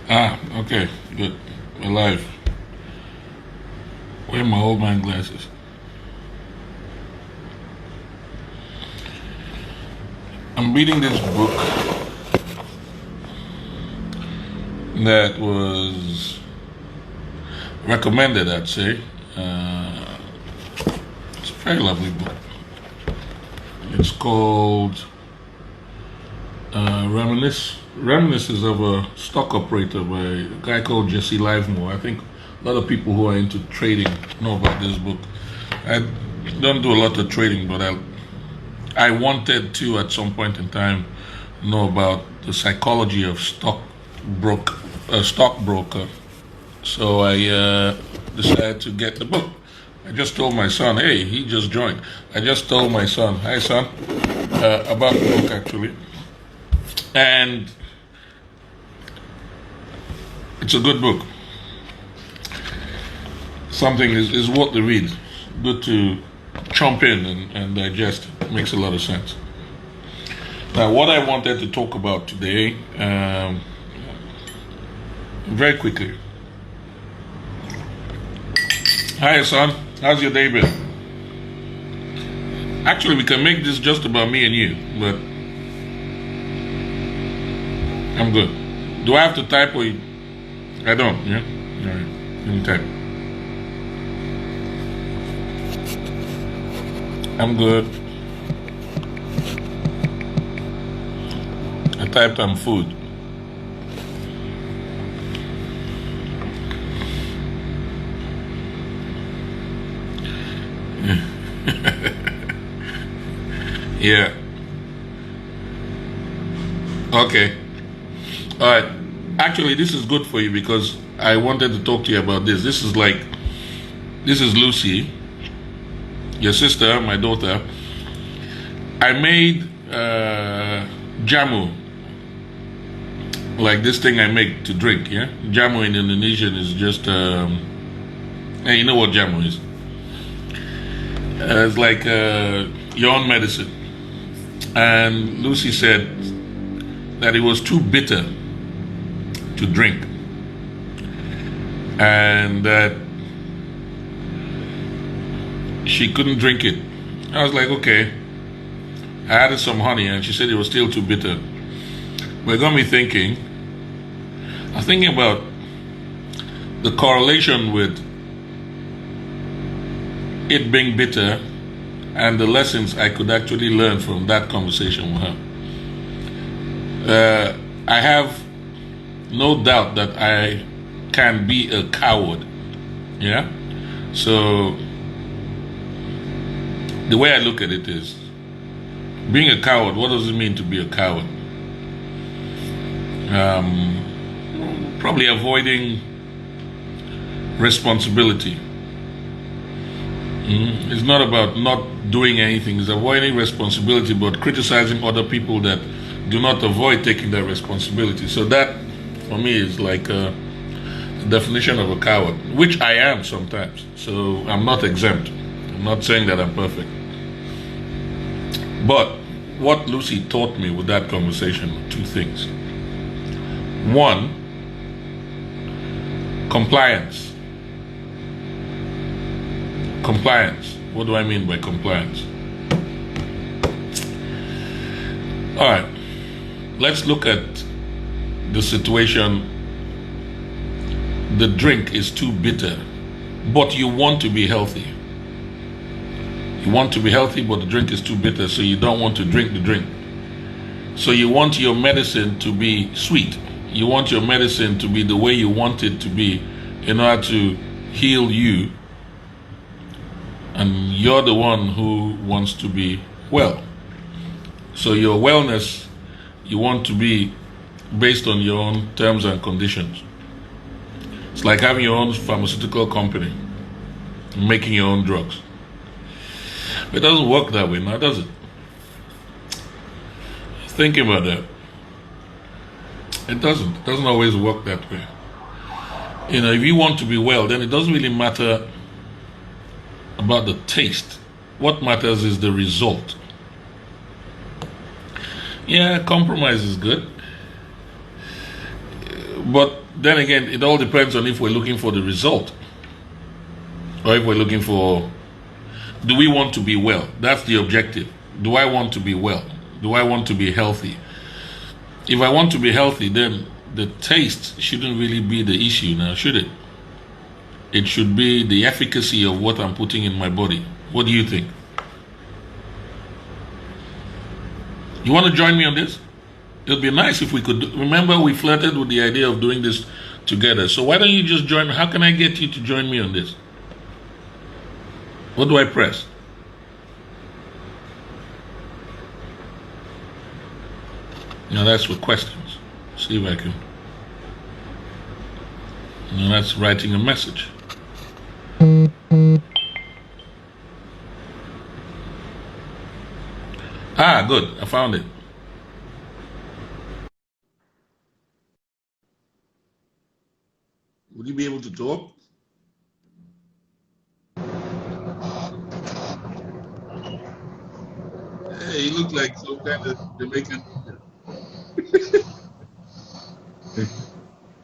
Okay, good. Alive. Where are my old man glasses? I'm reading this book that was recommended, I'd say. It's a very lovely book. It's called Reminiscences of a Stock Operator by a guy called Jesse Livemore. I think a lot of people who are into trading know about this book. I don't do a lot of trading, but I wanted to at some point in time know about the psychology of stockbroker. So I decided to get the book. I just told my son, hey, he just joined. I just told my son, hi son, about the book actually. And it's a good book. Something is worth the read. Good to chomp in and digest. It makes a lot of sense. Now, what I wanted to talk about today, very quickly. Hi, son. How's your day been? Actually, we can make this just about me and you, but I'm good. Do I have to type or you? I don't, yeah? All right. Let me type. I'm good. I typed I'm food. Yeah. Okay. All right. Actually, this is good for you because I wanted to talk to you about this. This is Lucy, your sister, my daughter. I made jamu, like this thing I make to drink. Yeah, jamu in Indonesian is just, hey, you know what jamu is? It's like your own medicine. And Lucy said that it was too bitter to drink, and that she couldn't drink it. I was like, okay. I added some honey, and she said it was still too bitter. But it got me thinking. I was thinking about the correlation with it being bitter and the lessons I could actually learn from that conversation with her. I have no doubt that I can be a coward. Yeah? So, the way I look at it is, being a coward, what does it mean to be a coward? Probably avoiding responsibility. It's not about not doing anything, it's avoiding responsibility, but criticizing other people that do not avoid taking that responsibility. So that, for me, is like a definition of a coward, which I am sometimes. So I'm not exempt. I'm not saying that I'm perfect. But what Lucy taught me with that conversation were two things. One, compliance. Compliance. What do I mean by compliance? All right. Let's look at the situation. The drink is too bitter, but you want to be healthy. You want to be healthy, but the drink is too bitter, so you don't want to drink the drink. So you want your medicine to be sweet. You want your medicine to be the way you want it to be in order to heal you. And you're the one who wants to be well. So your wellness, you want to be based on your own terms and conditions. It's like having your own pharmaceutical company, making your own drugs. It doesn't work that way now, does it? Think about that. It doesn't always work that way. You know, if you want to be well, then it doesn't really matter about the taste. What matters is the result. Yeah, compromise is good, But then again, it all depends on if we're looking for the result or if we're looking for, do we want to be well? That's the objective. Do I want to be well? Do I want to be healthy? If I want to be healthy, then the taste shouldn't really be the issue now, should it? It should be the efficacy of what I'm putting in my body. What do you think? You want to join me on this? It would be nice if we could. Remember, we flirted with the idea of doing this together. So why don't you just join me? How can I get you to join me on this? What do I press? Now that's for questions. See if I can. Now that's writing a message. Ah, good. I found it. Would you be able to talk? Hey, you look like some kind of Jamaican.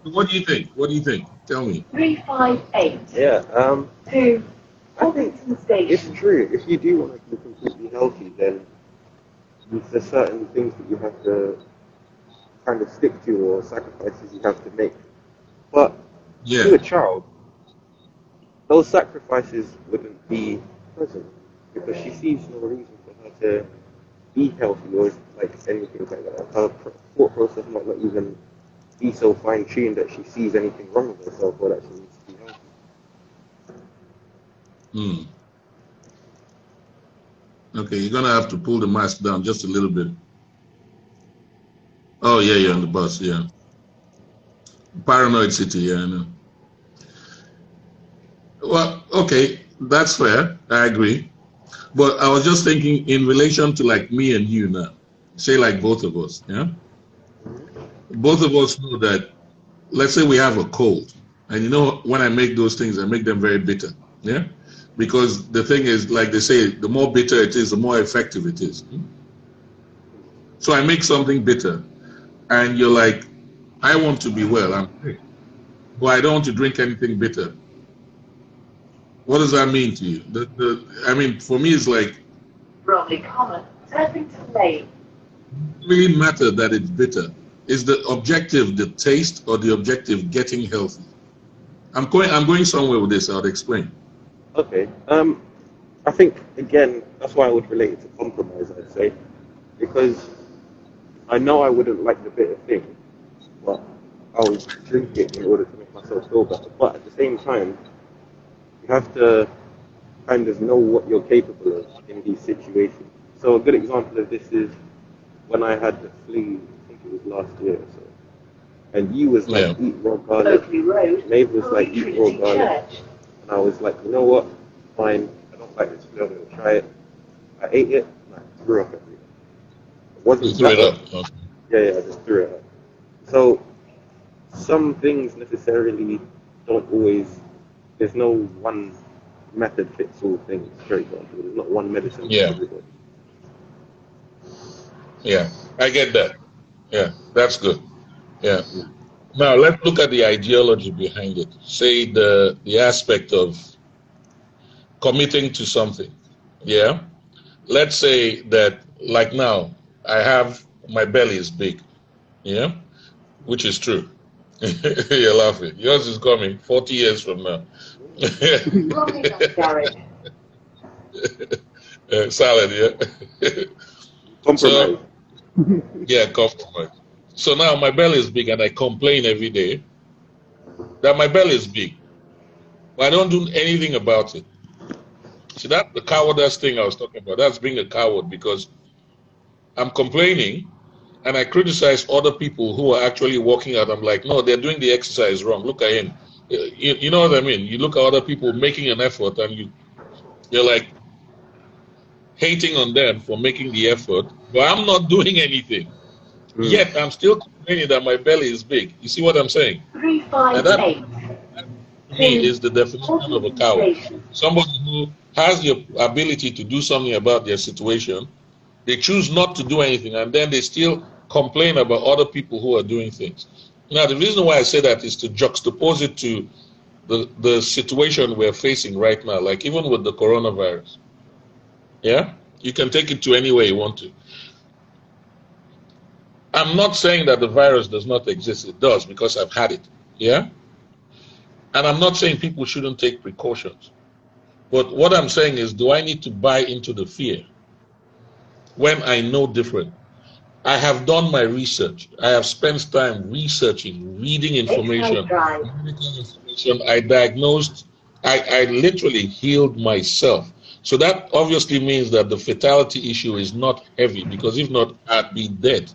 What do you think? What do you think? Tell me. 358. Yeah, To I think Orpington Station. it's true. If you do want to be completely healthy, then there's certain things that you have to kind of stick to or sacrifices you have to make. But to a child, those sacrifices wouldn't be present because she sees no reason for her to be healthy or like anything like that. Her thought process might not even be so fine-tuned that she sees anything wrong with herself or that she needs to be healthy. Okay, you're gonna have to pull the mask down just a little bit. Oh yeah, you're on the bus, yeah. Paranoid city, yeah, I know. Well, okay, that's fair. I agree. But I was just thinking in relation to like me and you now, say like both of us, yeah? Both of us know that, let's say we have a cold, and you know, when I make those things, I make them very bitter, yeah? Because the thing is, like they say, the more bitter it is, the more effective it is. So I make something bitter, and you're like, I want to be well, I'm sick, but I don't want to drink anything bitter. What does that mean to you? I mean, for me, it's like, Bromley Common, Turpington Lane. it really matter that it's bitter. Is the objective the taste or the objective getting healthy? I'm going somewhere with this. I'll explain. Okay. I think again that's why I would relate it to compromise. I'd say because I know I wouldn't like the bitter thing, but I would drink it in order to make myself feel better. But at the same time, you have to kind of know what you're capable of in these situations. So a good example of this is when I had the flu. I think it was last year or so. And you was like, eat raw garlic. Oakley Road. Maeve was like, eat raw Trinity garlic. Church. And I was like, you know what? Fine. I don't like this flu. I'm going to try it. I ate it and I threw up everything. It wasn't You threw it up. Okay. Yeah, I just threw it up. So some things necessarily don't always, there's no one method fits all things, for example. There's not one medicine for everybody. Yeah, I get that. Yeah, that's good. Yeah. Now let's look at the ideology behind it. Say the aspect of committing to something. Yeah. Let's say that like now I have my belly is big. Yeah, which is true. You're laughing. Yours is coming 40 years from now. Salad, yeah. Compromise. So, yeah, compromise. So now my belly is big and I complain every day that my belly is big. But I don't do anything about it. See, that's the cowardice thing I was talking about. That's being a coward because I'm complaining and I criticize other people who are actually working out. I'm like, no, they're doing the exercise wrong. Look at him. You know what I mean? You look at other people making an effort and you're like hating on them for making the effort, but I'm not doing anything. Yet I'm still complaining that my belly is big. You see what I'm saying? 358. That to me is the definition of a coward. Somebody who has the ability to do something about their situation, they choose not to do anything, and then they still complain about other people who are doing things. Now, the reason why I say that is to juxtapose it to the situation we're facing right now, like even with the coronavirus. Yeah? You can take it to any way you want to. I'm not saying that the virus does not exist. It does, because I've had it. Yeah? And I'm not saying people shouldn't take precautions. But what I'm saying is, do I need to buy into the fear when I know different? I have done my research. I have spent time researching, reading information, medical information. I diagnosed, I literally healed myself. So that obviously means that the fatality issue is not heavy, because if not, I'd be dead.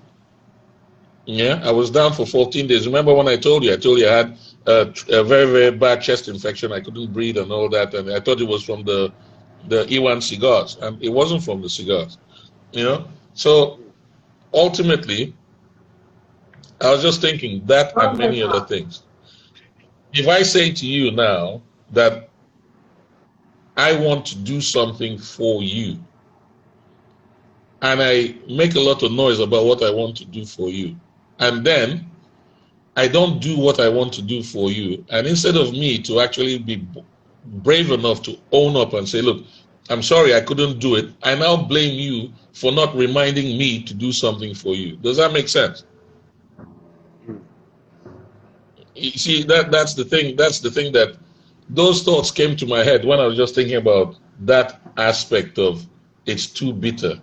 Yeah, I was down for 14 days. Remember when I told you I had a very, very bad chest infection. I couldn't breathe and all that. And I thought it was from the E1 cigars. And it wasn't from the cigars. You know? So ultimately, I was just thinking that and many other things. If I say to you now that I want to do something for you, and I make a lot of noise about what I want to do for you, and then I don't do what I want to do for you, and instead of me to actually be brave enough to own up and say, look, I'm sorry I couldn't do it, I now blame you for not reminding me to do something for you. Does that make sense? You see, that's the thing that those thoughts came to my head when I was just thinking about that aspect of it's too bitter.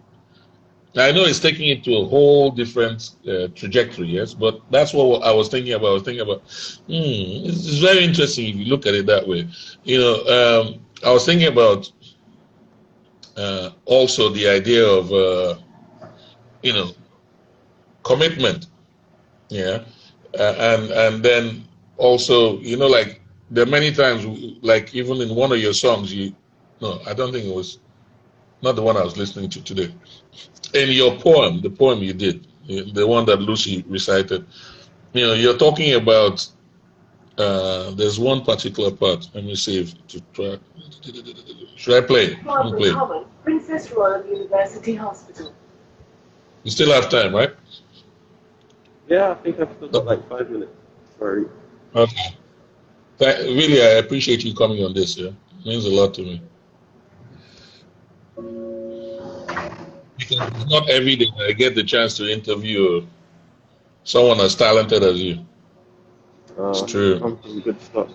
I know it's taking it to a whole different trajectory, yes, but that's what I was thinking about. I was thinking about, it's very interesting if you look at it that way. You know, I was thinking about also the idea of, you know, commitment, yeah, and then also, you know, like there are many times, like even in one of your songs, no, I don't think it was, not the one I was listening to today. In your poem, the poem you did, the one that Lucy recited, you know, you're talking about, there's one particular part. Let me see if to try. Should I play it? Let me play it. Princess Royal University Hospital. You still have time, right? Yeah, I think I've still got like 5 minutes. Sorry. Okay. Really, I appreciate you coming on this. Yeah, it means a lot to me. Because it's not every day I get the chance to interview someone as talented as you. It's true. I'm from good stuff.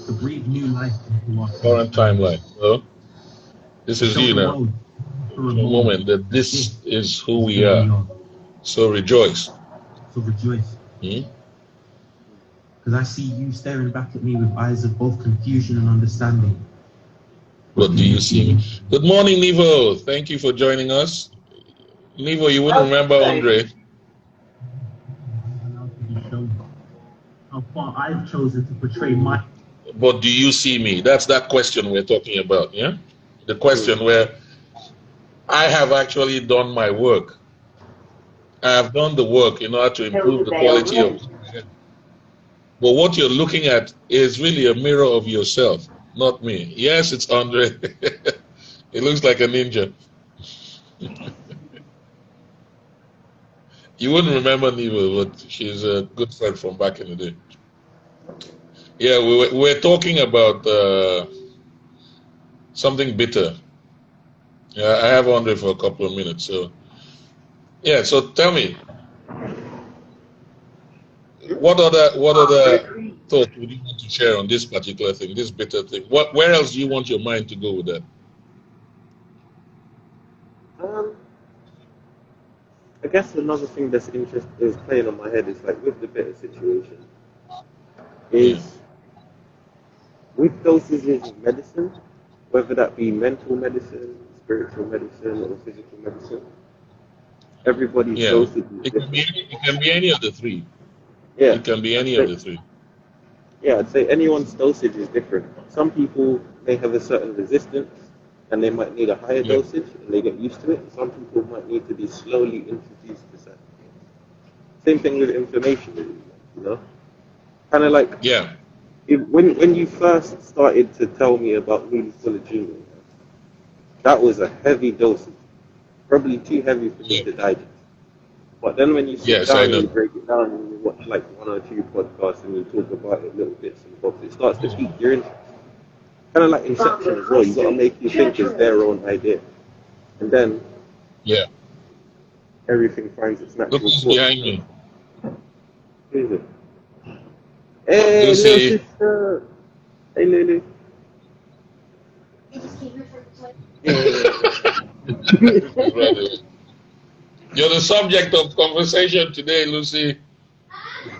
To breathe new life into our Current timeline. So, this is you now. For a moment that this is who we are. So rejoice. So rejoice. Because I see you staring back at me with eyes of both confusion and understanding. What do you see me? Good morning, Nivo. Thank you for joining us. Nivo, you wouldn't remember Andre. How far I've chosen to portray my. But do you see me? That's that question we're talking about, yeah? The question where I have actually done my work. I have done the work in order to improve the quality of. But what you're looking at is really a mirror of yourself, not me. Yes, it's Andre. It looks like a ninja. You wouldn't remember Niva, but she's a good friend from back in the day. Yeah, we're talking about something bitter. Yeah, I have Andre for a couple of minutes. So, yeah. So tell me, what other thoughts would you want to share on this particular thing, this bitter thing? Where else do you want your mind to go with that? I guess another thing that's is playing on my head is like with the bitter situation is with dosages of medicine, whether that be mental medicine, spiritual medicine, or physical medicine. Everybody's dosage is different. It can be any of the three. Yeah. It can be any of the three. Yeah, I'd say anyone's dosage is different. Some people may have a certain resistance and they might need a higher dosage and they get used to it. Some people might need to be slowly introduced to certain things. Same thing with inflammation, you know? Kind of like when you first started to tell me about Really Full of Junior, that was a heavy dosage, probably too heavy for me to digest. But then when you sit Yes, I down and know. you break it down and you watch like 1 or 2 podcasts and you talk about it little bits and bobs, it starts to pique your interest. Kind of like Inception as well. You got to make you think it's their own idea, and then Yeah. everything finds its Look natural who's course. behind me. Who is it? Hey, little Lucy. sister. Hey, Lulu. You're the subject of conversation today, Lucy.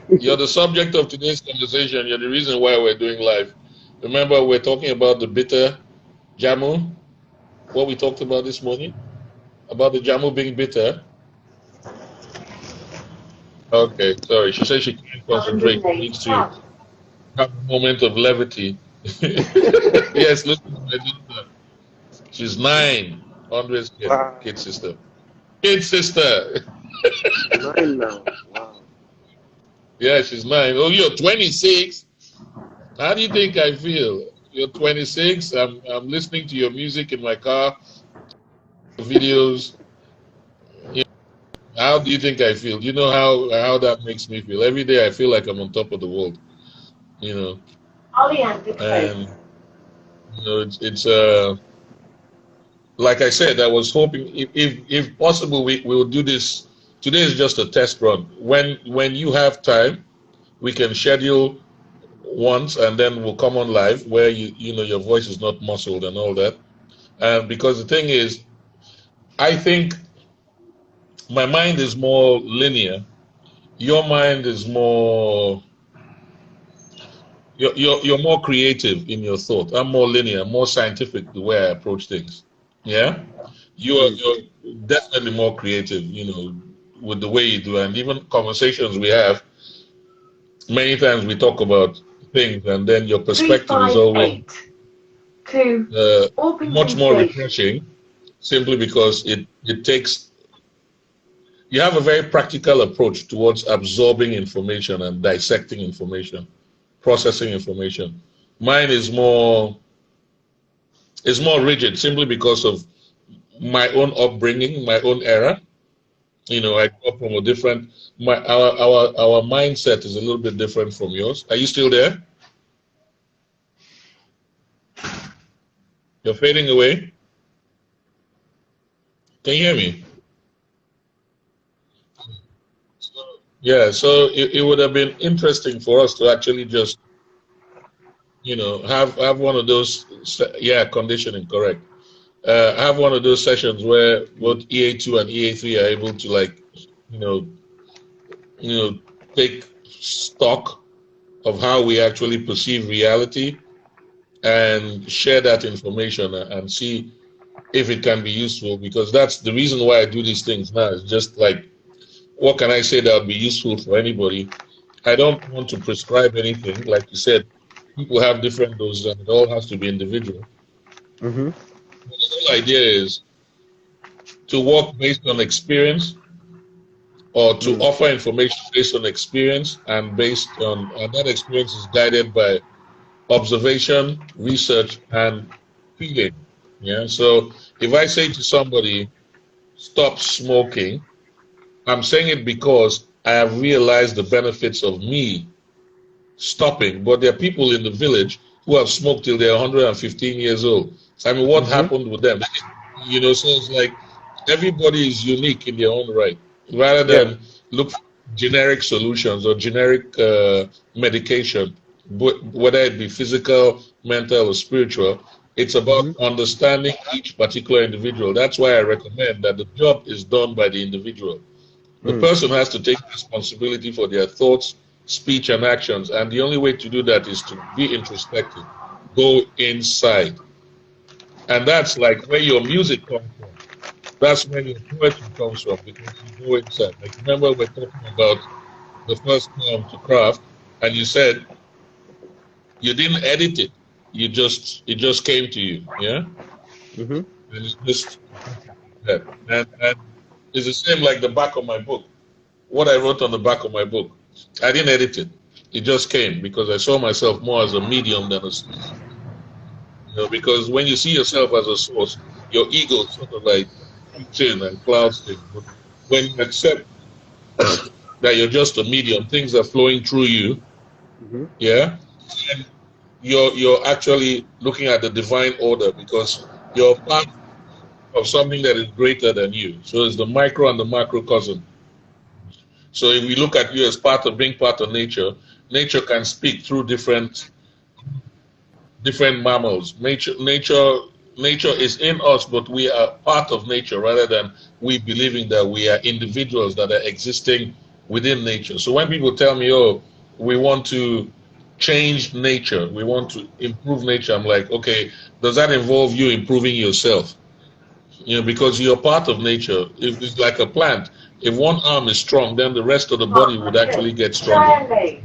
You're the subject of today's conversation. You're the reason why we're doing live. Remember, we're talking about the bitter jamu. What we talked about this morning about the jamu being bitter. Okay, sorry. She said she can't concentrate. She needs to have a moment of levity. Yes, listen to my sister. She's 9. Andre's kid, Wow. kid sister. Kid sister. 9 now. Wow. Yeah, she's 9. Oh, you're 26. How do you think I feel? You're 26. I'm listening to your music in my car, videos. You know, how do you think I feel? You know how that makes me feel. Every day I feel like I'm on top of the world. You know, and you know it's like I said, I was hoping if possible we will do this. Today is just a test run. When you have time, we can schedule once and then we'll come on live where you know your voice is not muscled and all that. And because the thing is, I think my mind is more linear. Your mind is more you're more creative in your thought. I'm more linear, more scientific the way I approach things. Yeah? You're definitely more creative, you know, with the way you do, and even conversations we have, many times we talk about things and then your perspective is always much more refreshing simply because it takes you have a very practical approach towards absorbing information and dissecting information, processing information. Mine is more rigid simply because of my own upbringing, my own era. You know, I come from a different our mindset is a little bit different from yours. Are you still there? You're fading away. Can you hear me? Yeah, so it would have been interesting for us to actually just, you know, have one of those, yeah, conditioning, correct. Have one of those sessions where both EA2 and EA3 are able to like, you know, you know, take stock of how we actually perceive reality and share that information and see if it can be useful, because that's the reason why I do these things now. It's just like, what can I say that would be useful for anybody? I don't want to prescribe anything. Like you said, people have different doses and it all has to be individual. Mm-hmm. But the whole idea is to work based on experience or to offer information based on experience and based on, and that experience is guided by observation, research, and feeling. Yeah. So if I say to somebody, stop smoking, I'm saying it because I have realized the benefits of me stopping. But there are people in the village who have smoked till they're 115 years old. I mean, what happened with them? You know, so it's like everybody is unique in their own right. Rather than look for generic solutions or generic medication, whether it be physical, mental, or spiritual, it's about understanding each particular individual. That's why I recommend that the job is done by the individual. The person has to take responsibility for their thoughts, speech, and actions. And the only way to do that is to be introspective, go inside. And that's like where your music comes from. That's where your poetry comes from, because you go inside. Like, remember, we're talking about the first poem to craft, and you said you didn't edit it. It just came to you. Yeah? And it's just that. And it's the same like the back of my book. What I wrote on the back of my book, I didn't edit it. It just came because I saw myself more as a medium than a source. You know, because when you see yourself as a source, your ego sort of like kicks in and clouds things. But when you accept that you're just a medium, things are flowing through you, Hmm. yeah, and you're actually looking at the divine order because you're part of something that is greater than you. So it's the micro and the macrocosm. So if we look at you as part of being part of nature, nature can speak through different mammals. Nature is in us, but we are part of nature rather than we believing that we are individuals that are existing within nature. So when people tell me, "Oh, we want to change nature, we want to improve nature," I'm like, "Okay, does that involve you improving yourself?" Because you're part of nature. If it's like a plant, if one arm is strong, then the rest of the body would actually get stronger. Charlie.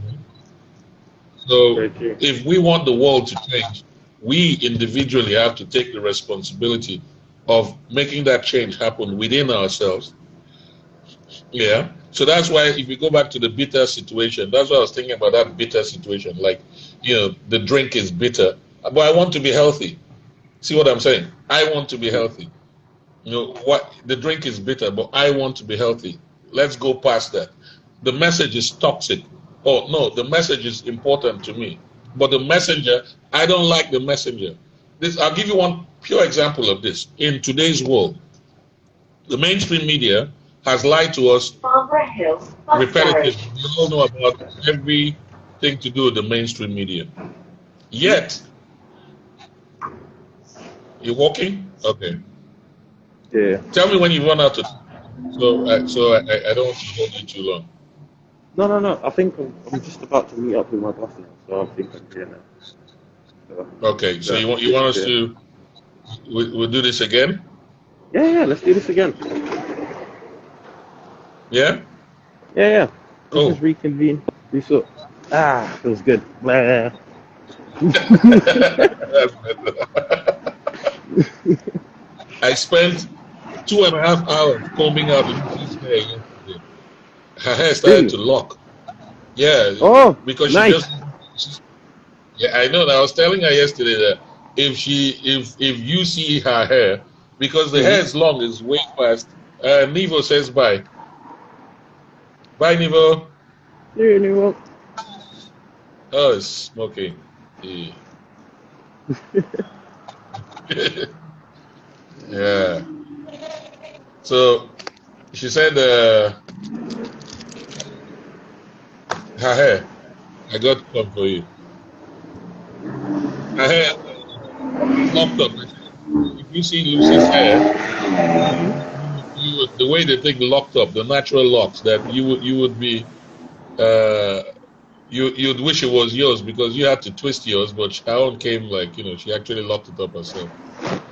So Very true. if we want the world to change, we individually have to take the responsibility of making that change happen within ourselves. Yeah. So that's why if you go back to the bitter situation, that's why I was thinking about that bitter situation. Like, the drink is bitter, but I want to be healthy. See what I'm saying? I want to be healthy. What the drink is bitter, but I want to be healthy. Let's go past that. The message is toxic. Oh no, the message is important to me. But the messenger, I don't like the messenger. I'll give you one pure example of this. In today's world, the mainstream media has lied to us Barbara Hill Bus repetitively. Garage. We all know about everything to do with the mainstream media. Yet, you're walking? Okay. Yeah. Tell me when you run out of I don't want to hold you too long. No, no, no. I think I'm just about to meet up with my boss now, so I think I'm here now. So, Okay, so yeah, you want us to we'll do this again? yeah, yeah. Let's do this again. Yeah? Yeah, yeah. Let's just Cool. reconvene. Reset. Feels good. Blah. That's better. I spent 2.5 hours combing out Lucy's hair yesterday. Her hair started Really? to lock. Yeah, Oh, because nice. yeah, I know that. I was telling her yesterday that if you see her hair, because the Hmm. hair is long, it's way fast. Nivo says bye. Bye, Nivo. Really well. Oh, it's smoking. Yeah. Yeah. So she said her hair. I got some for you. Her hair locked up. If you see Lucy's hair, the way the thing locked up, the natural locks, that you would be uh you'd wish it was yours because you had to twist yours, but her own came like she actually locked it up herself.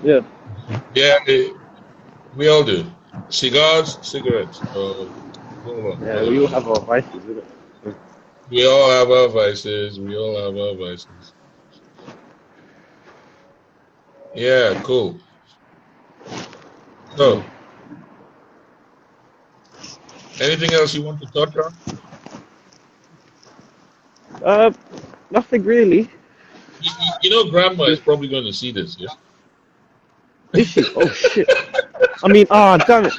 Yeah. Yeah, we all do. Cigars, cigarettes. Hold on, Yeah. hold on, We all hold have on. our vices, isn't it? We all have our vices. We all have our vices. Yeah, cool. Mm. So, anything else you want to touch on? Uh, Nothing really. Grandma is Just probably going to see this. Yeah. is she? Oh shit. I mean, damn it.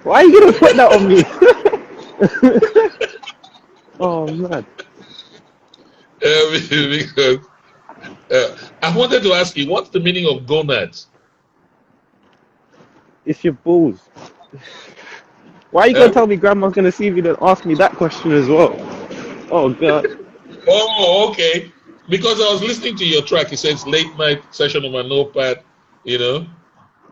Why are you gonna put that on me? Oh man, Because I wanted to ask you, what's the meaning of gonads? it's your balls. Why are you gonna Uh, tell me grandma's gonna see me and ask me that question as well? Oh god. oh, okay. Because I was listening to your track. It says late night session on my notepad. You know,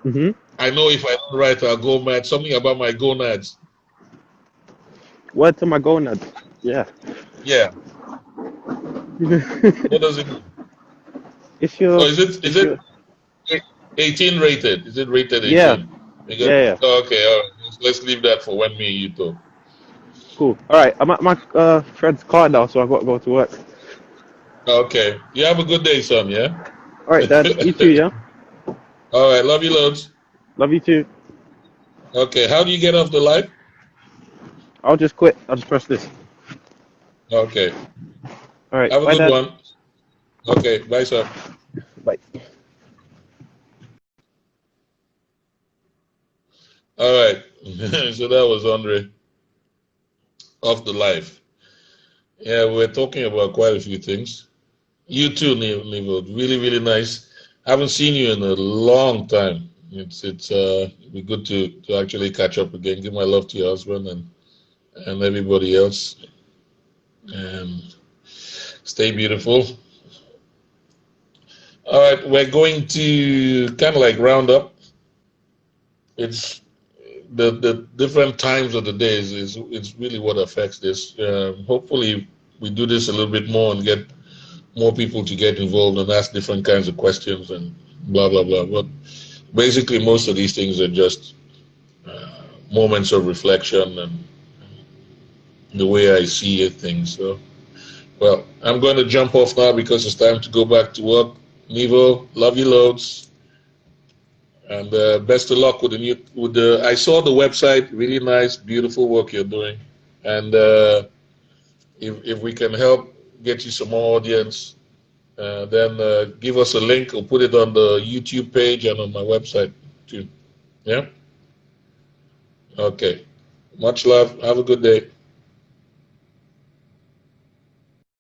Mhm. I know if I don't write, I'll go mad. Something about my gonads. Word to my gonads. Yeah. Yeah. What does it mean? it's Oh, your. is It's it your. 18 rated? Is it rated Yeah. 18? Because Yeah. Yeah. okay, all right. Let's leave that for when me and you talk. Cool. All right. I'm at my friend's car now, so I've got to go to work. Okay. You have a good day, son. Yeah. All right, Dad. You too. Yeah. All right. Love you loads. Love you too. Okay. How do you get off the live? I'll just quit. I'll just press this. Okay. All right. Have a Bye, good Dad. one. Okay. Bye, sir. Bye. So that was Andre off the live. Yeah, we're talking about quite a few things. You too, Nivo. Really, really nice. Haven't seen you in a long time. It's be good to actually catch up again. Give my love to your husband and everybody else. And stay beautiful. All right, we're going to kind of like round up. It's the different times of the days is it's really what affects this. Hopefully, we do this a little bit more and get more people to get involved and ask different kinds of questions and blah blah blah. But basically, most of these things are just moments of reflection and the way I see things. So, well, I'm going to jump off now because it's time to go back to work. Nivo, love you loads. And best of luck with the new. I saw the website, really nice, beautiful work you're doing. And if we can help get you some more audience, then give us a link or put it on the YouTube page and on my website too. Yeah. Okay. Much love. Have a good day.